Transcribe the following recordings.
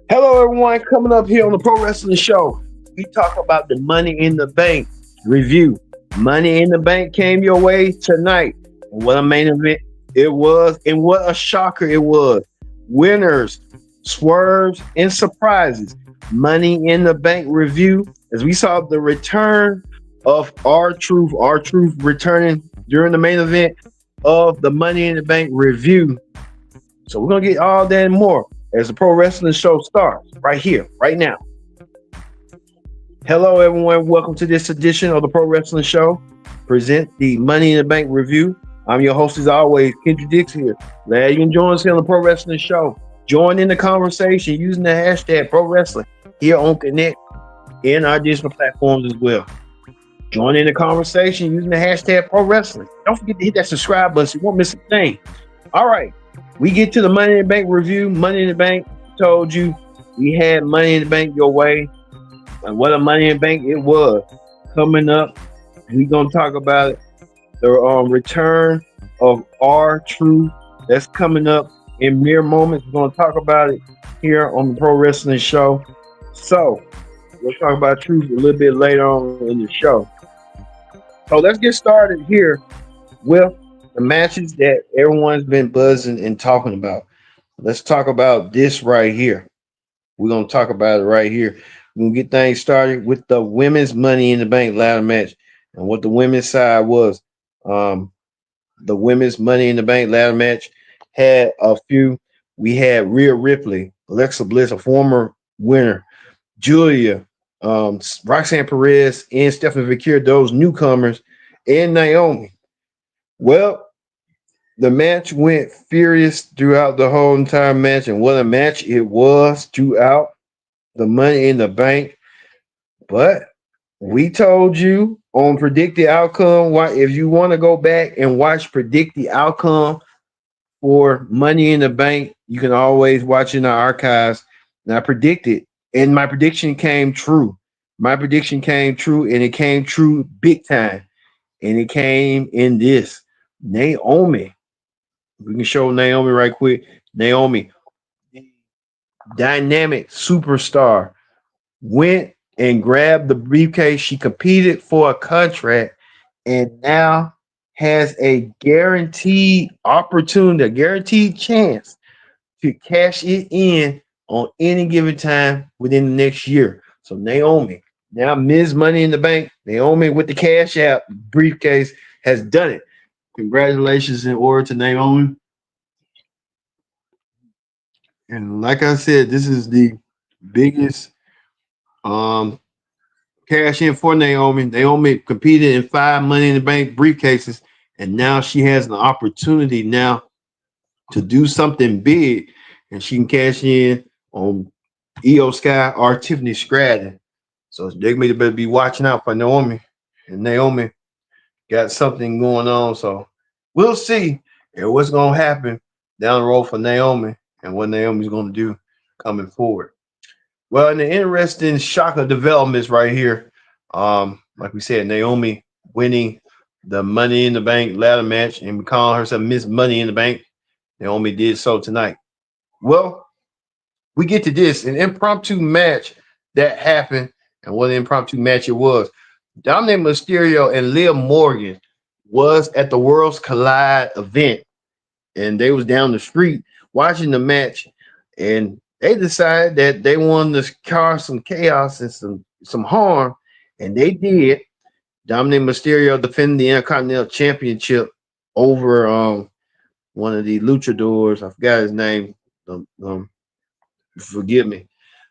Hello, everyone. Coming up here on the Pro Wrestling Show, we talk about the Money in the Bank review. Money in the Bank came your way tonight. And what a main event it was, and what a shocker it was. Winners, swerves, and surprises. Money in the Bank review, as we saw the return of our truth returning during the main event of the Money in the Bank review. So we're gonna get all that and more as the pro wrestling show starts right here, right now. Hello, everyone. Welcome to this edition of the Pro Wrestling Show. Present the Money in the Bank review. I'm your host, as always, Kendra Dix here. Glad you can join us here on the Pro Wrestling Show. Join in the conversation using the hashtag Pro Wrestling here on Connect and our digital platforms as well. Join in the conversation using the hashtag Pro Wrestling. Don't forget to hit that subscribe button so you won't miss a thing. All right. We get to the Money in the Bank review. Money in the Bank told you we had Money in the Bank your way. And what a Money in the Bank it was. Coming up, we're going to talk about it. The return of R-Truth. That's coming up in mere moments. We're going to talk about it here on the Pro Wrestling Show. So, we'll talk about Truth a little bit later on in the show. So, let's get started here with the matches that everyone's been buzzing and talking about. Let's talk about this right here. We're going to talk about it right here. We're going to get things started with the women's Money in the Bank ladder match and what the women's side was. The women's Money in the Bank ladder match had a few. We had Rhea Ripley, Alexa Bliss, a former winner, Julia, Roxanne Perez, and Stephanie Victoria, those newcomers, and Naomi. Well, the match went furious throughout the whole entire match, and what a match it was throughout the Money in the Bank. But we told you on Predict the Outcome. Why, if you want to go back and watch Predict the Outcome for Money in the Bank, you can always watch in our archives. And I predicted, and my prediction came true. My prediction came true, and it came true big time. And it came in this Naomi. We can show Naomi right quick. Naomi, dynamic superstar, went and grabbed the briefcase. She competed for a contract and now has a guaranteed opportunity, a guaranteed chance to cash it in on any given time within the next year. So Naomi, now Ms. Money in the Bank, Naomi with the Cash App briefcase has done it. Congratulations in order to Naomi. And like I said, this is the biggest um cash in for Naomi. Naomi competed in 5 Money in the Bank briefcases, and now she has an opportunity now to do something big, and she can cash in on EO Sky or Tiffany Stratton. So they may better be watching out for Naomi. And Naomi got something going on. So we'll see what's gonna happen down the road for Naomi and what Naomi's gonna do coming forward. Well, in the interesting shock of developments right here, like we said, Naomi winning the Money in the Bank ladder match and calling herself Miss Money in the Bank. Naomi did so tonight. Well, we get to this an impromptu match that happened, and what an impromptu match it was. Dominic Mysterio and Leah Morgan was at the Worlds Collide event, and they was down the street watching the match, and they decided that they wanted to cause some chaos and some harm, and they did. Dominic Mysterio defending the Intercontinental Championship over one of the luchadors. I forgot his name. Forgive me.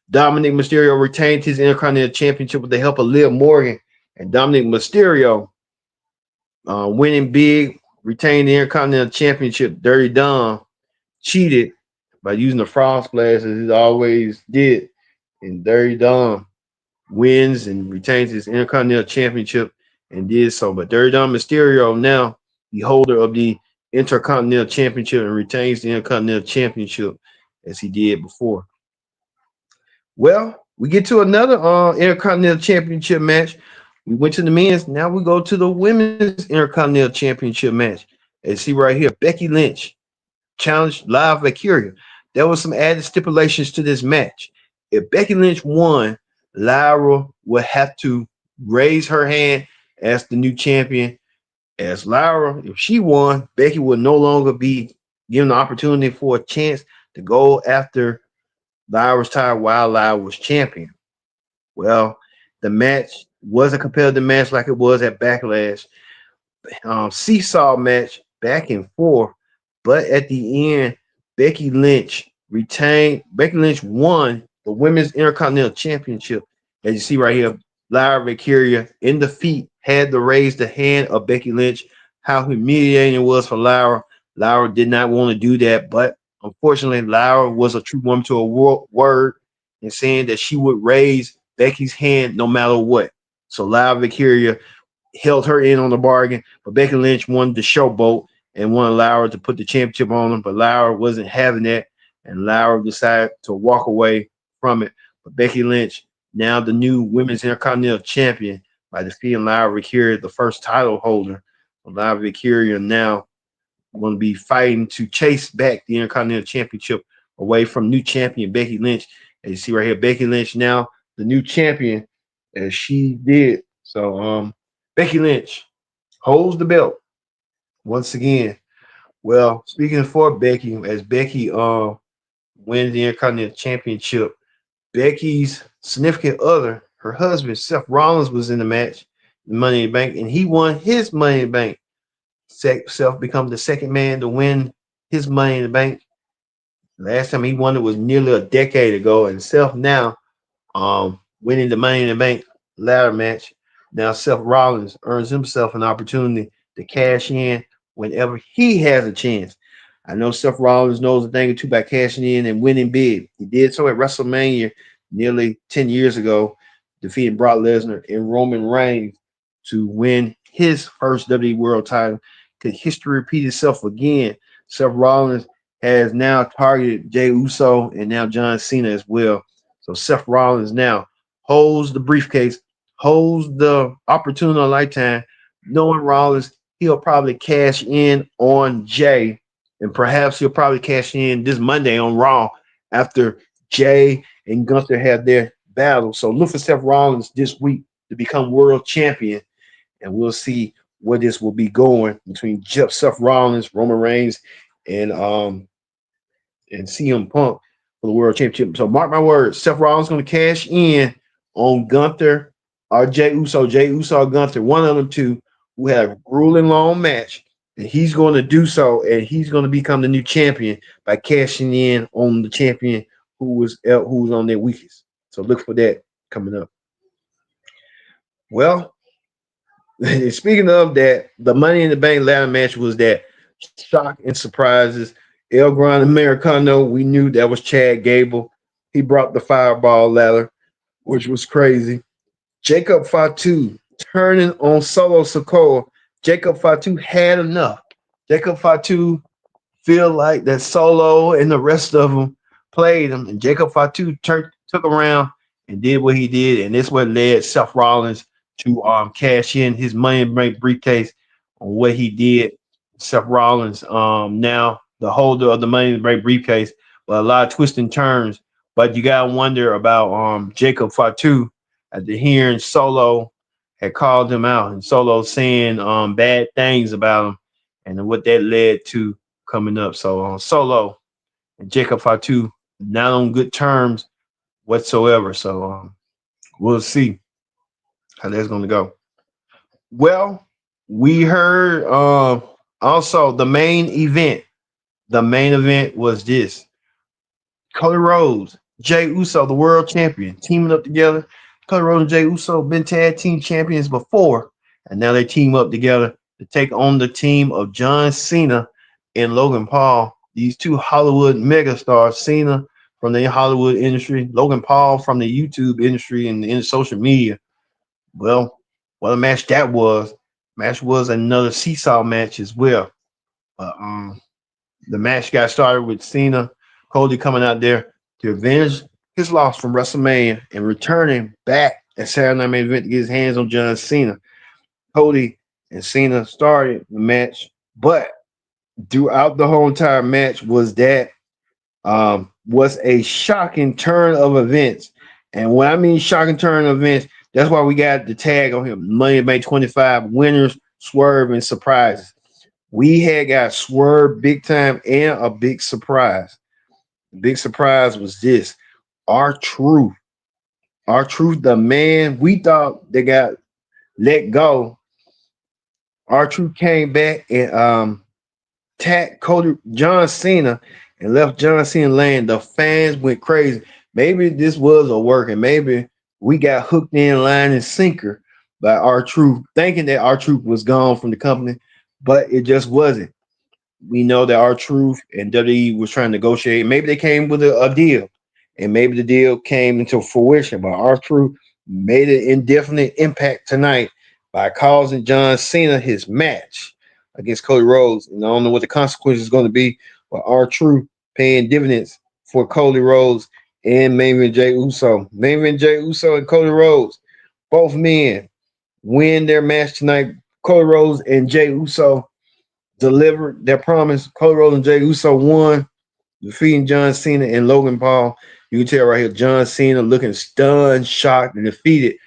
Dominic Mysterio retained his Intercontinental Championship with the help of Liv Morgan, and Dominic Mysterio winning big, retained the Intercontinental Championship. Dirty Dom cheated by using the frog splash as he always did, and Dirty Dom wins and retains his Intercontinental Championship and did so. But Dirty Dom Mysterio now the holder of the Intercontinental Championship and retains the Intercontinental Championship as he did before. Well, we get to another Intercontinental Championship match. We went to the men's. Now we go to the women's Intercontinental Championship match. And see right here, Becky Lynch challenged Liv Valkyria. There was some added stipulations to this match. if Becky Lynch won, Lyra would have to raise her hand as the new champion. As Lyra, if she won, Becky would no longer be given the opportunity for a chance to go after Lyra's title while Lyra was champion. Well, the match was a competitive match like it was at Backlash. Seesaw match back and forth, but at the end, Becky Lynch retained. Becky Lynch won the Women's Intercontinental Championship. As you see right here, Lyra Valkyria in defeat had to raise the hand of Becky Lynch. How humiliating it was for Lyra. Lyra did not want to do that, but unfortunately, Lyra was a true woman to a word and saying that she would raise Becky's hand no matter what. So Lyra Valkyria held her in on the bargain, but Becky Lynch wanted the showboat and wanted Lyra to put the championship on him, but Lyra wasn't having that, and Lyra decided to walk away from it. But Becky Lynch, now the new Women's Intercontinental Champion, by defeating Lyra Valkyria, the first title holder. So Lyra Valkyria now going to be fighting to chase back the Intercontinental Championship away from new champion Becky Lynch. As you see right here, Becky Lynch now the new champion, as she did. So Becky Lynch holds the belt once again. Well, speaking for Becky, as Becky wins the Intercontinental Championship, Becky's significant other, her husband, Seth Rollins, was in the match, Money in the Bank, and he won his Money in the Bank. Seth become the second man to win his Money in the Bank. Last time he won it was nearly a decade ago, and Seth now winning the Money in the Bank ladder match. Now Seth Rollins earns himself an opportunity to cash in whenever he has a chance. I know Seth Rollins knows a thing or two by cashing in and winning big. He did so at WrestleMania nearly 10 years ago, defeating Brock Lesnar and Roman Reigns to win his first WWE World title. Could history repeat itself again? Seth Rollins has now targeted Jey Uso and now John Cena as well. So Seth Rollins now holds the briefcase, holds the opportunity of a lifetime, knowing Rollins, he'll probably cash in on Jey, and perhaps he'll probably cash in this Monday on Raw after Jey and Gunther have their battle. So look for Seth Rollins this week to become world champion, and we'll see where this will be going between Seth Rollins, Roman Reigns, and CM Punk for the world championship. So mark my words, Seth Rollins going to cash in on Gunther or Jey Uso, or Gunther, one of them two, who had a grueling long match, and he's going to do so, and he's going to become the new champion by cashing in on the champion who was on their weakest. So look for that coming up. Well, speaking of that, the Money in the Bank ladder match was that shock and surprises. El Gran Americano, we knew that was Chad Gable. He brought the fireball ladder, which was crazy. Jacob Fatu turning on Solo Sikoa. Jacob Fatu had enough. Jacob Fatu feel like that Solo and the rest of them played him, and Jacob Fatu took around and did what he did, and this what led Seth Rollins to cash in his Money in the Bank briefcase on what he did. Seth Rollins now the holder of the Money in the Bank briefcase, but a lot of twists and turns. But you gotta wonder about Jacob Fatu after hearing Solo had called him out, and Solo saying bad things about him, and what that led to coming up. So Solo and Jacob Fatu not on good terms whatsoever. So we'll see how that's going to go. Well, we heard also the main event. The main event was this: Cody Rhodes, Jey Uso, the world champion, teaming up together. Cody Rhodes and Jey Uso been tag team champions before, and now they team up together to take on the team of John Cena and Logan Paul. These two Hollywood megastars, Cena from the Hollywood industry, Logan Paul from the YouTube industry and in social media. Well, what a match that was. Match was another seesaw match as well. But the match got started with Cena, Cody coming out there to avenge his loss from WrestleMania and returning back at Saturday Night Main Event to get his hands on John Cena. Cody and Cena started the match, but throughout the whole entire match was a shocking turn of events And when I mean shocking turn of events, that's why we got the tag on him. Money in the Bank 25 winners, swerve, and surprises. We had got swerve big time and a big surprise. The big surprise was this: our truth, the man we thought they got let go. Our truth came back and tagged Cody John Cena and left John Cena laying. The fans went crazy. Maybe this was a work, and maybe we got hooked in line and sinker by our truth, thinking that our truth was gone from the company, but it just wasn't. We know that our truth and WWE was trying to negotiate. Maybe they came with a deal, and maybe the deal came into fruition. But our truth made an indefinite impact tonight by causing John Cena his match against Cody Rhodes. And I don't know what the consequences is going to be, but our truth paying dividends for Cody Rhodes and Maven Jay Uso. Maven Jay Uso and Cody Rhodes, both men win their match tonight. Cody Rhodes and Jay Uso delivered their promise. Cody Rhodes and Jay Uso won, defeating John Cena and Logan Paul. You can tell right here, John Cena looking stunned, shocked, and defeated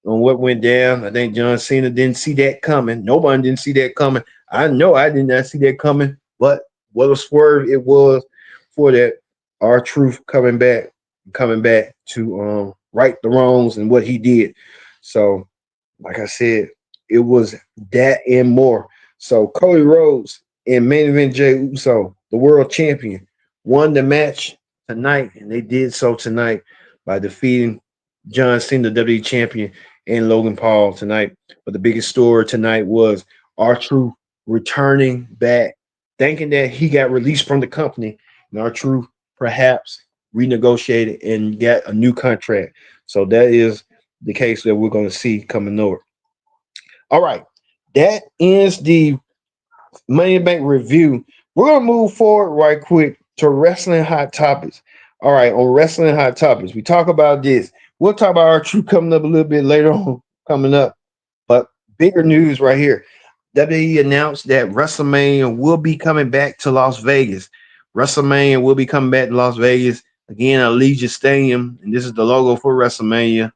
on what went down. I think John Cena didn't see that coming. Nobody didn't see that coming. I know I did not see that coming, but what a swerve it was for that. Our truth coming back to right the wrongs and what he did. So, like I said, it was that and more. So Cody Rhodes and main event Jay Uso, the world champion, won the match tonight, and they did so tonight by defeating John Cena, the WWE champion, and Logan Paul tonight. But the biggest story tonight was R-Truth returning back, thinking that he got released from the company, and R-Truth perhaps renegotiated and got a new contract. So that is the case that we're going to see coming over. All right, that ends the Money in the Bank review. We're gonna move forward right quick to wrestling hot topics. All right, on wrestling hot topics, we talk about this. We'll talk about our truth coming up a little bit later on, coming up. But bigger news right here. WWE announced that WrestleMania will be coming back to Las Vegas. WrestleMania will be coming back to Las Vegas again, Allegiant Stadium, and this is the logo for WrestleMania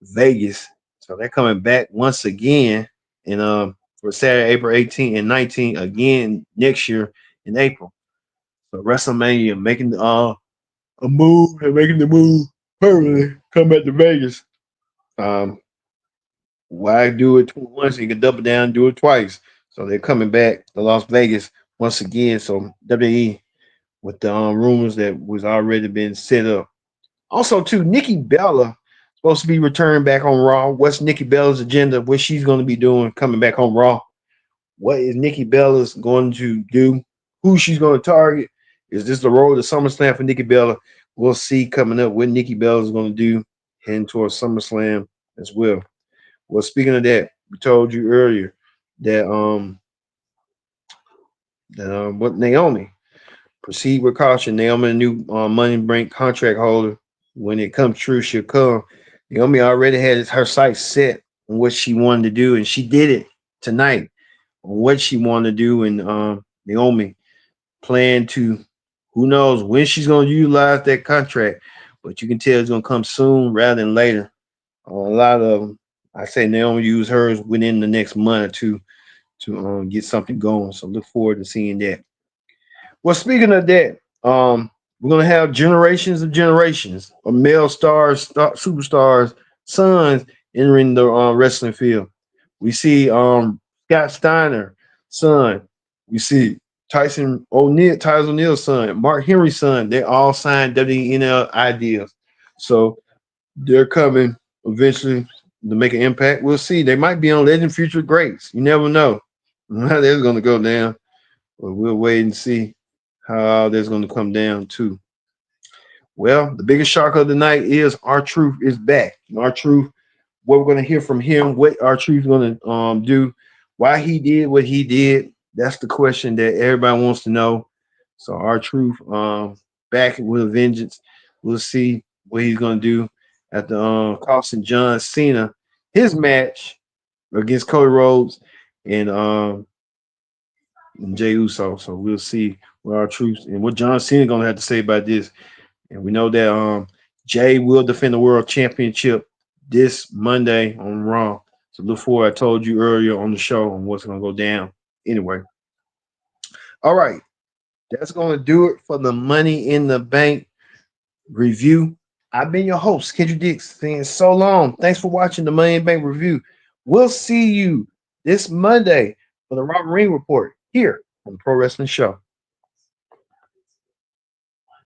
Vegas. So they're coming back once again, and for Saturday, April 18th and 19th again next year in April. So WrestleMania making a move and making the move permanently come back to Vegas. Um, why do it once? You can double down, and do it twice. So they're coming back to Las Vegas once again. So WWE with the rumors that was already been set up. Also, too, Nikki Bella supposed to be returned back on Raw. What's Nikki Bella's agenda? What she's going to be doing coming back on Raw? What is Nikki Bella's going to do? Who she's going to target? Is this the road to SummerSlam for Nikki Bella? We'll see coming up what Nikki Bella is going to do heading towards SummerSlam as well. Well, speaking of that, we told you earlier that what Naomi proceed with caution. Naomi, the new Money in the Bank contract holder, when it comes true, she'll come. Naomi already had her sights set on what she wanted to do, and she did it tonight on what she wanted to do. And Naomi planned to, who knows when she's going to utilize that contract, but you can tell it's going to come soon rather than later. A lot of them, I say Naomi use hers within the next month or two to get something going. So look forward to seeing that. Well, speaking of that, we're gonna have generations of male stars, superstars, sons entering the wrestling field. We see Scott Steiner, son. We see Tyson O'Neill's son, Mark Henry's son. They all signed WNL ideals, so they're coming eventually to make an impact. We'll see. They might be on Legend Future Greats. You never know how that's gonna go down. But we'll wait and see how that's going to come down too. Well, the biggest shock of the night is our truth is back. Our truth, what we're going to hear from him, what our truth is going to do, why he did what he did. That's the question that everybody wants to know. So our truth, back with a vengeance. We'll see what he's going to do at the costing John Cena his match against Cody Rhodes and Jey Uso. So we'll see what our troops and what John Cena gonna have to say about this. And we know that Jay will defend the world championship this Monday on Raw. So look forward. I told you earlier on the show on what's going to go down. Anyway, all right. That's going to do it for the Money in the Bank review. I've been your host, Kendrick Dix. Saying so long. Thanks for watching the Money in the Bank review. We'll see you this Monday for the Robert Ring Report here on the Pro Wrestling Show.